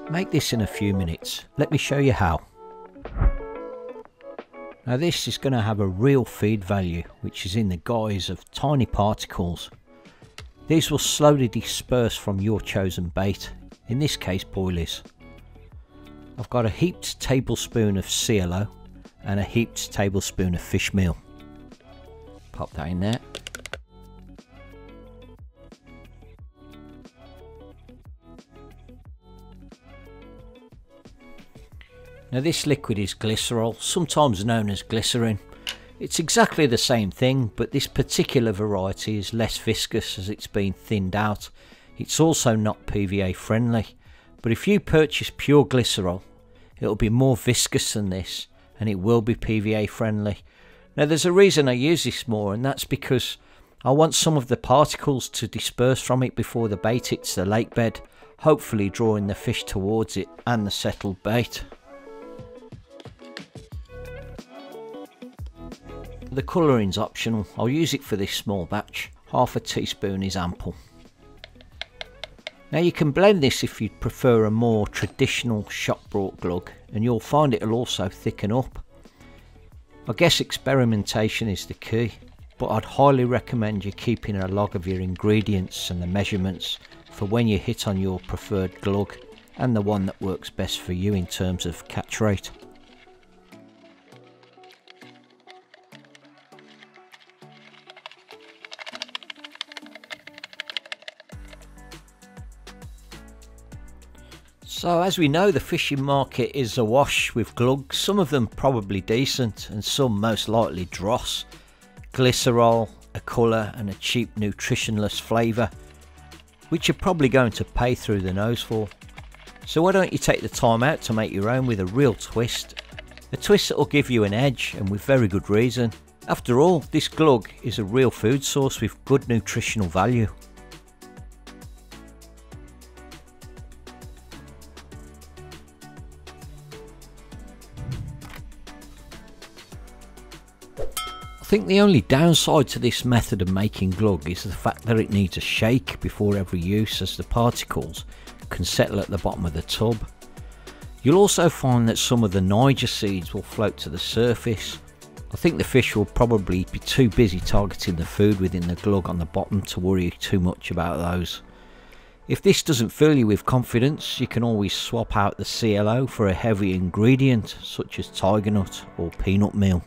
Make this in a few minutes. Let me show you how. Now this is going to have a real feed value, which is in the guise of tiny particles. These will slowly disperse from your chosen bait, in this case boilies. I've got a heaped tablespoon of CLO and a heaped tablespoon of fishmeal. Pop that in there. Now this liquid is glycerol, sometimes known as glycerin. It's exactly the same thing, but this particular variety is less viscous as it's been thinned out. It's also not PVA friendly, but if you purchase pure glycerol, it'll be more viscous than this and it will be PVA friendly. Now there's a reason I use this more, and that's because I want some of the particles to disperse from it before the bait hits the lake bed, hopefully drawing the fish towards it and the settled bait. The colouring's optional. I'll use it for this small batch. Half a teaspoon is ample. Now you can blend this if you'd prefer a more traditional shop brought glug, and you'll find it'll also thicken up. I guess experimentation is the key, but I'd highly recommend you keeping a log of your ingredients and the measurements for when you hit on your preferred glug and the one that works best for you in terms of catch rate. So as we know, the fishing market is awash with glugs, some of them probably decent and some most likely dross. Glycerol, a colour and a cheap nutritionless flavour, which you're probably going to pay through the nose for. So why don't you take the time out to make your own with a real twist. A twist that will give you an edge, and with very good reason. After all, this glug is a real food source with good nutritional value. I think the only downside to this method of making glug is the fact that it needs a shake before every use, as the particles can settle at the bottom of the tub. You'll also find that some of the Niger seeds will float to the surface. I think the fish will probably be too busy targeting the food within the glug on the bottom to worry too much about those. If this doesn't fill you with confidence, you can always swap out the CLO for a heavy ingredient such as tiger nut or peanut meal.